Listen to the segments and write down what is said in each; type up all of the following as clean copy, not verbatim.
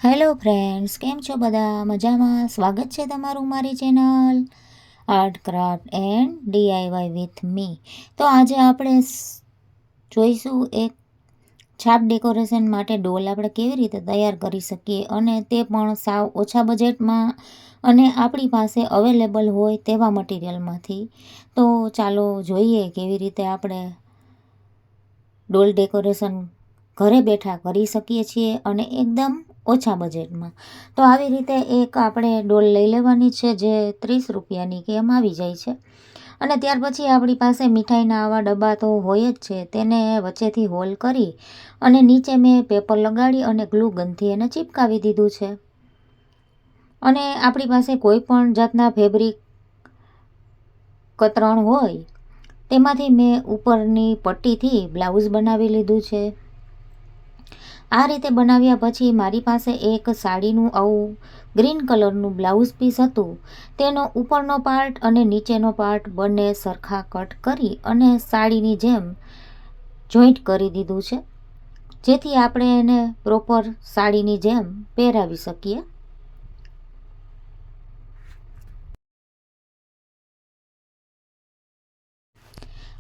Hello friends, કેમ છો બધા? મજામાં? સ્વાગત છે તમારું મારી channel art craft and DIY with me. તો આજે આપણે જોઈશું એક છાપ ડેકોરેશન માટે ડોલ આપણે કેવી રીતે તૈયાર કરી શકીએ, અને તે પણ સાવ ઓછા બજેટમાં અને આપણી પાસે અવેલેબલ હોય તેવા મટીરિયલમાંથી. તો ચાલો જોઈએ કેવી રીતે આપણે ડોલ ડેકોરેશન ઘરે બેઠા કરી શકીએ છીએ અને એકદમ ઓછા બજેટમાં. તો આવી રીતે એક આપણે ડોલ લઈ લેવાની છે જે 30 રૂપિયાની કે એમ આવી જાય છે. અને ત્યાર પછી આપણી પાસે મીઠાઈના આવા ડબ્બા તો હોય જ છે, તેને વચ્ચેથી હોલ કરી અને નીચે મેં પેપર લગાડી અને ગ્લુ ગનથી એને ચીપકાવી દીધું છે. અને આપણી પાસે કોઈ પણ જાતના ફેબ્રિક કતરણ હોય તેમાંથી મેં ઉપરની પટ્ટીથી બ્લાઉઝ બનાવી લીધું છે. આ રીતે બનાવ્યા પછી મારી પાસે એક સાડીનું આવું ગ્રીન કલરનું બ્લાઉઝ પીસ હતું. તેનો ઉપરનો પાર્ટ અને નીચેનો પાર્ટ બંને સરખા કટ કરી અને સાડીની જેમ જોઈન્ટ કરી દીધું છે, જેથી આપણે એને પ્રોપર સાડીની જેમ પહેરાવી શકીએ.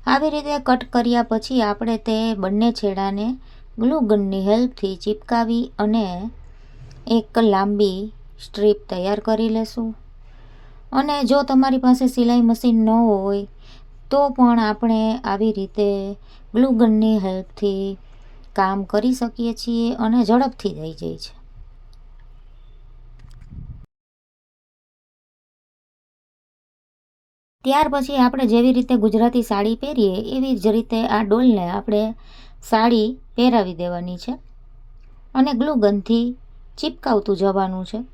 આવી રીતે કટ કર્યા પછી આપણે તે બંને છેડાને ગ્લુ ગનની હેલ્પથી ચીપકાવી અને એક લાંબી સ્ટ્રીપ તૈયાર કરી લેશું. અને જો તમારી પાસે સિલાઈ મશીન ન હોય તો પણ આપણે આવી રીતે ગ્લુ ગનની હેલ્પથી કામ કરી શકીએ છીએ અને ઝડપથી થઈ જાય છે. ત્યાર પછી આપણે જેવી રીતે ગુજરાતી સાડી પહેરીએ એવી જ રીતે આ ડોલને આપણે સાડી પહેરાવી દેવાની છે અને ગ્લુ ગનથી ચીપકાવતું જવાનું છે.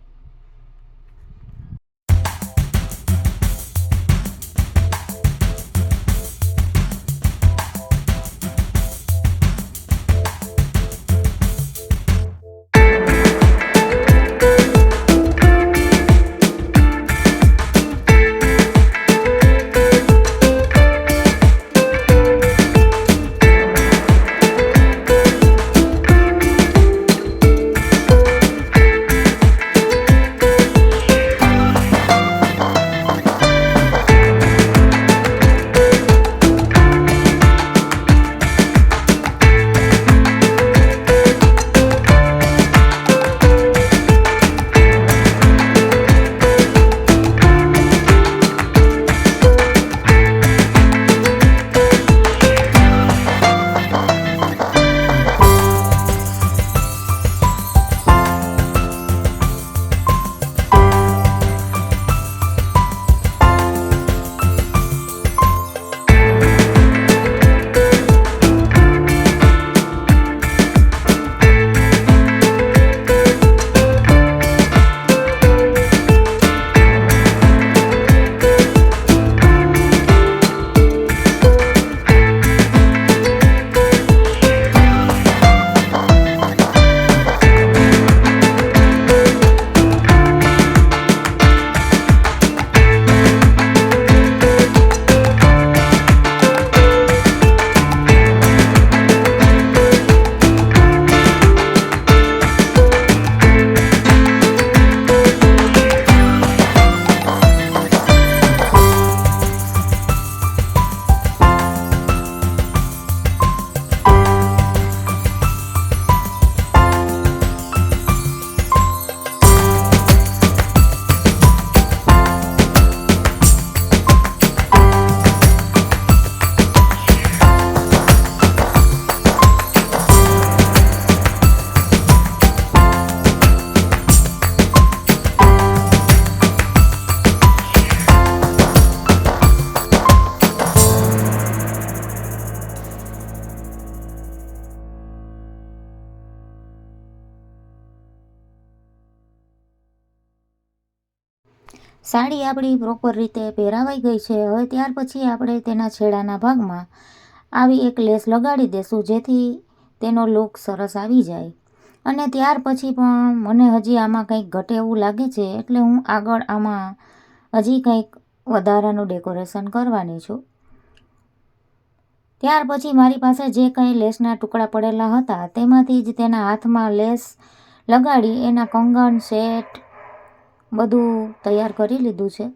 સાડી આપણી પ્રોપર રીતે પહેરાવાઈ ગઈ છે. હવે ત્યાર પછી આપણે તેના છેડાના ભાગમાં આવી એક લેસ લગાડી દેશું, જેથી તેનો લુક સરસ આવી જાય. અને ત્યાર પછી પણ મને હજી આમાં કંઈક ઘટે એવું લાગે છે, એટલે હું આગળ આમાં હજી કંઈક વધારાનું ડેકોરેશન કરવાની છું. ત્યાર પછી મારી પાસે જે કંઈ લેસના ટુકડા પડેલા હતા તેમાંથી જ તેના હાથમાં લેસ લગાડી એના કંગન સેટ બધું તૈયાર કરી લીધું છે.